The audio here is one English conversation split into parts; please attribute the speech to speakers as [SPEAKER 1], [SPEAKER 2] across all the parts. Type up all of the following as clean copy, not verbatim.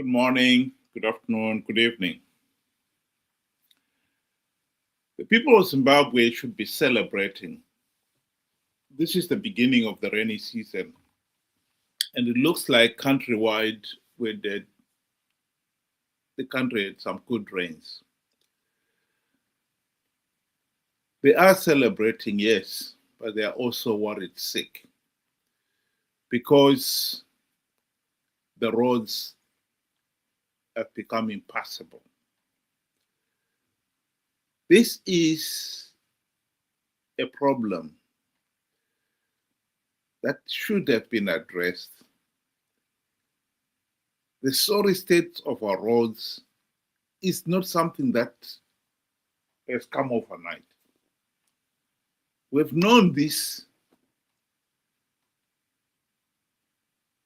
[SPEAKER 1] Good morning, good afternoon, good evening. The people of Zimbabwe should be celebrating. This is the beginning of the rainy season, and it looks like countrywide the country had some good rains. They are celebrating, yes, but they are also worried sick because the roads have become impassable. This is a problem that should have been addressed. The sorry state of our roads is not something that has come overnight. We've known this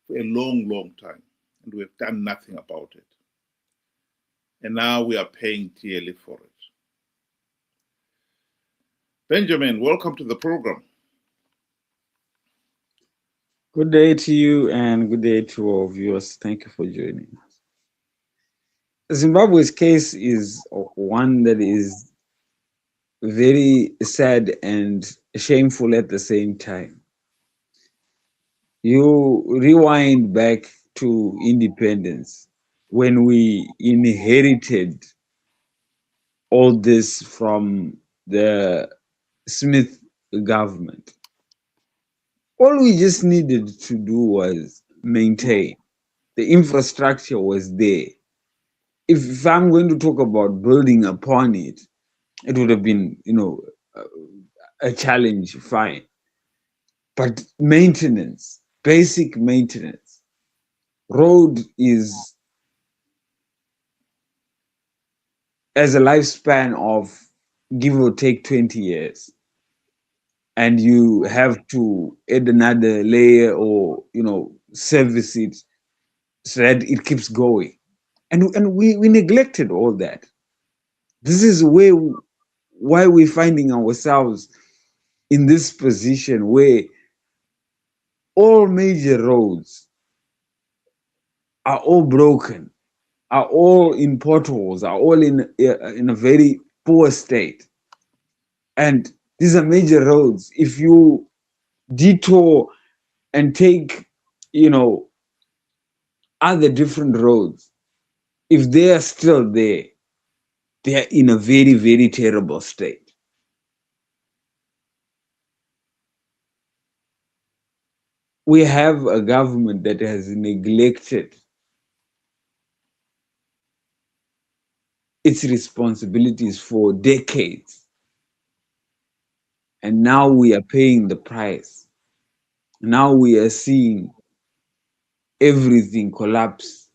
[SPEAKER 1] for a long, long time, and we've done nothing about it. And now we are paying dearly for it. Benjamin, welcome to the program.
[SPEAKER 2] Good day to you and good day to all viewers. Thank you for joining us. Zimbabwe's case is one that is very sad and shameful at the same time. You rewind back to independence when we inherited all this from the Smith government. All we just needed to do was maintain. The infrastructure was there. If I'm going to talk about building upon it, it would have been, a challenge, fine. But maintenance, basic maintenance, road is as a lifespan of give or take 20 years. And you have to add another layer or, service it so that it keeps going. And we neglected all that. This is why we're finding ourselves in this position where all major roads are all broken, are all in potholes, are all in a very poor state. And these are major roads. If you detour and take, other different roads, if they are still there, they are in a very, very terrible state. We have a government that has neglected its responsibilities for decades. And now we are paying the price. Now we are seeing everything collapse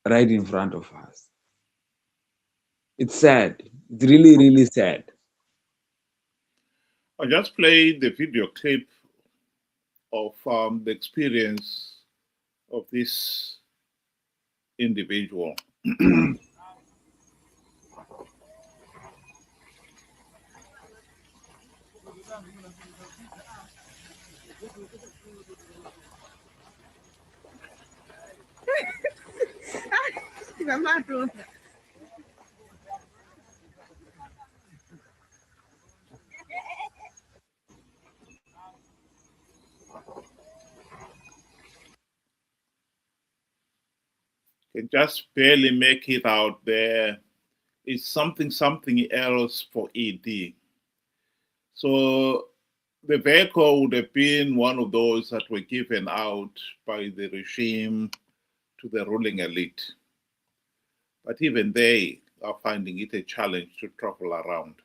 [SPEAKER 2] right in front of us. It's sad. It's really, really sad.
[SPEAKER 1] I just played the video clip of the experience of this individual. Can just barely make it out there. It's something else for ED. So the vehicle would have been one of those that were given out by the regime to the ruling elite. But even they are finding it a challenge to travel around.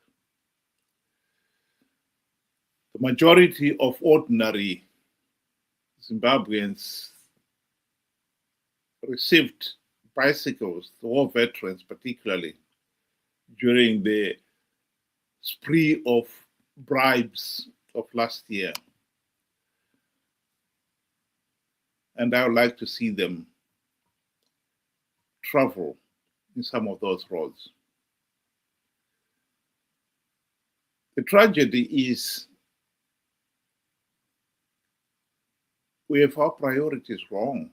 [SPEAKER 1] The majority of ordinary Zimbabweans received bicycles, the war veterans particularly, during the spree of bribes of last year. And I would like to see them travel in some of those roads. The tragedy is we have our priorities wrong.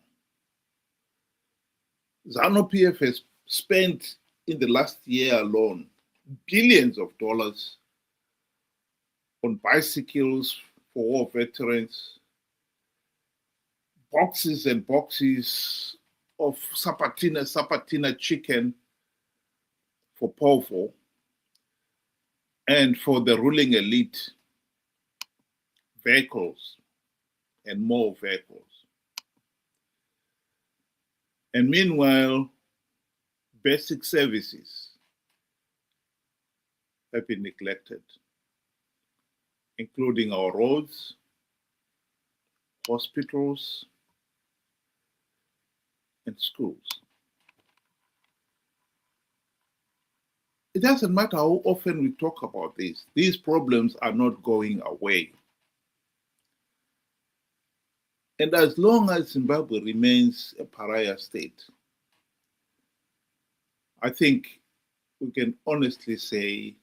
[SPEAKER 1] ZANU-PF has spent in the last year alone billions of dollars on bicycles for war veterans, boxes and boxes of sapatina chicken for povo, and for the ruling elite, vehicles and more vehicles. And meanwhile, basic services have been neglected, including our roads, hospitals, and schools. It doesn't matter how often we talk about this, these problems are not going away. And as long as Zimbabwe remains a pariah state, I think we can honestly say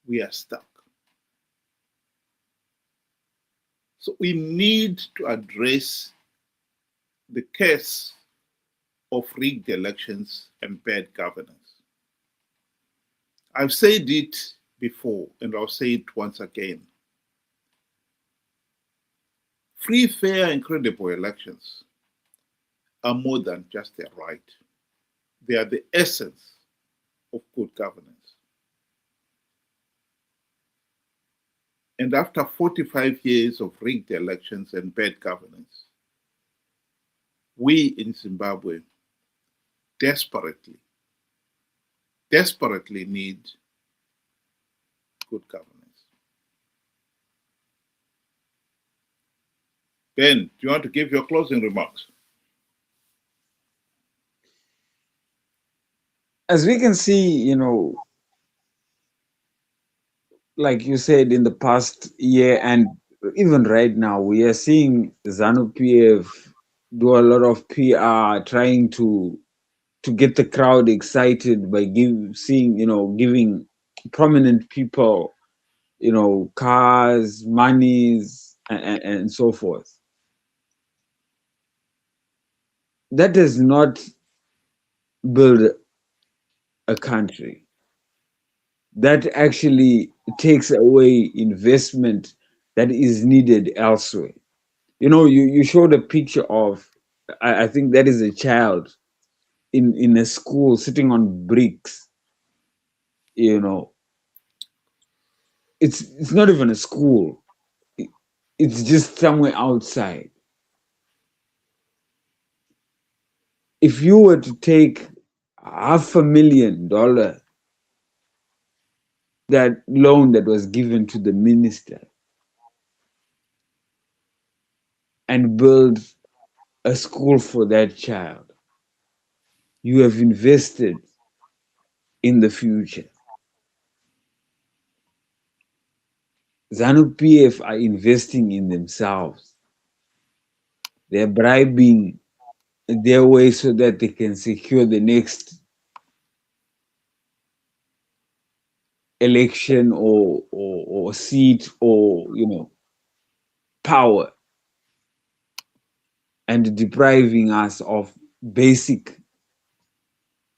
[SPEAKER 1] we are stuck. So we need to address the case of rigged elections and bad governance. I've said it before, and I'll say it once again. Free, fair, and credible elections are more than just a right. They are the essence of good governance. And after 45 years of rigged elections and bad governance, we in Zimbabwe desperately need good governance. Ben, do you want to give your closing remarks?
[SPEAKER 2] As we can see, like you said, in the past year and even right now, we are seeing ZANU-PF do a lot of PR, trying to get the crowd excited by giving prominent people, cars, monies, and so forth. That does not build a country. That actually takes away investment that is needed elsewhere. You showed a picture of, I think that is a child in a school sitting on bricks. It's not even a school. It's just somewhere outside. If you were to take $500,000, that loan that was given to the minister, and build a school for that child, you have invested in the future. ZANU-PF are investing in themselves. They're bribing their way so that they can secure the next election or seat or power, and depriving us of basic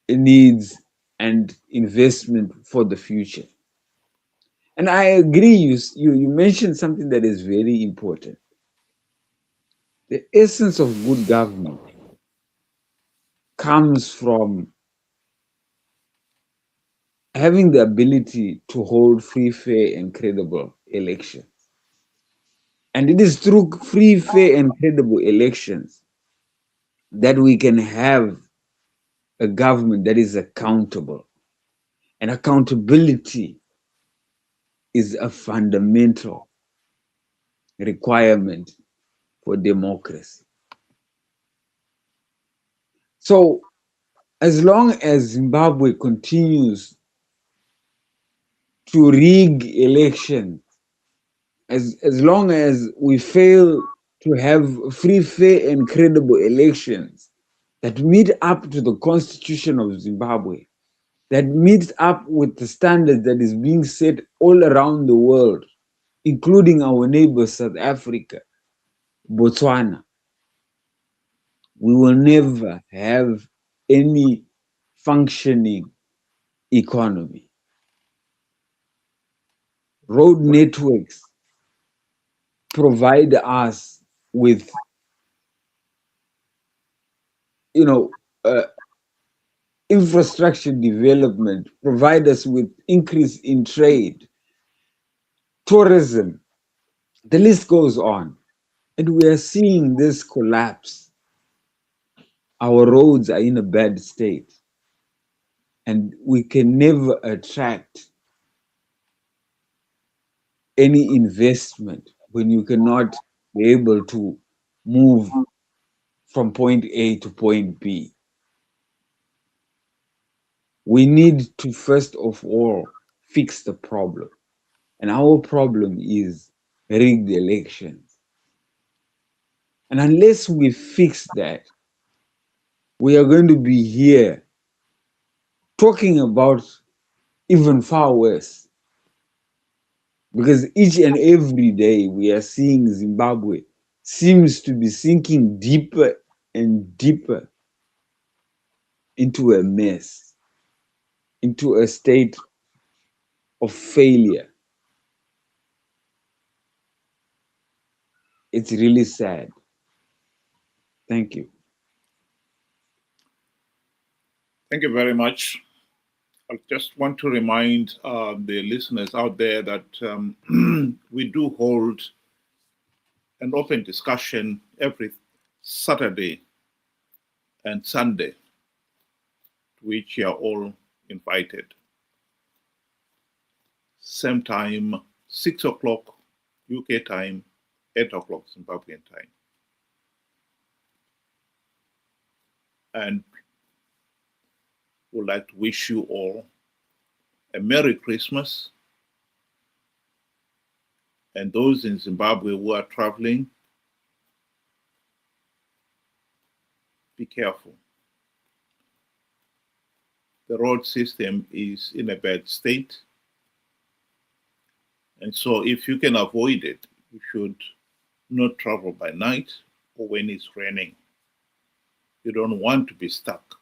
[SPEAKER 2] needs and investment for the future. And I agree, you mentioned something that is very important. The essence of good government comes from having the ability to hold free, fair, and credible elections. And it is through free, fair, and credible elections that we can have a government that is accountable. And accountability is a fundamental requirement for democracy. So, as long as Zimbabwe continues to rig elections, as long as we fail to have free, fair, and credible elections that meet up to the Constitution of Zimbabwe, that meets up with the standards that is being set all around the world, including our neighbors, South Africa, Botswana, we will never have any functioning economy. Road networks provide us with, you know, infrastructure development, provide us with increase in trade, tourism, the list goes on. And we are seeing this collapse. Our roads are in a bad state. And we can never attract any investment when you cannot be able to move from point A to point B. We need to first of all fix the problem. And our problem is rigged elections. And unless we fix that, we are going to be here talking about even far worse. Because each and every day we are seeing Zimbabwe seems to be sinking deeper and deeper into a mess, into a state of failure. It's really sad. Thank you.
[SPEAKER 1] Thank you very much. I just want to remind the listeners out there that we do hold an open discussion every Saturday and Sunday, to which you are all invited. Same time, 6 o'clock UK time, 8 o'clock Zimbabwean time. And would like to wish you all a Merry Christmas. And those in Zimbabwe who are traveling, be careful. The road system is in a bad state. And so if you can avoid it, you should not travel by night or when it's raining. You don't want to be stuck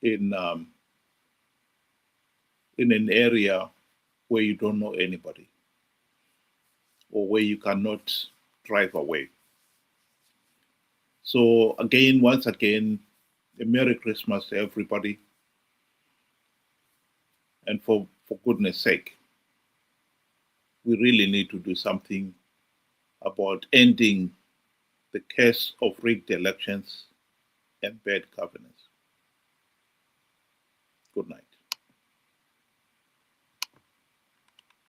[SPEAKER 1] in an area where you don't know anybody or where you cannot drive away. So again, once again, a Merry Christmas to everybody. And for goodness sake, we really need to do something about ending the case of rigged elections and bad governance. Good night.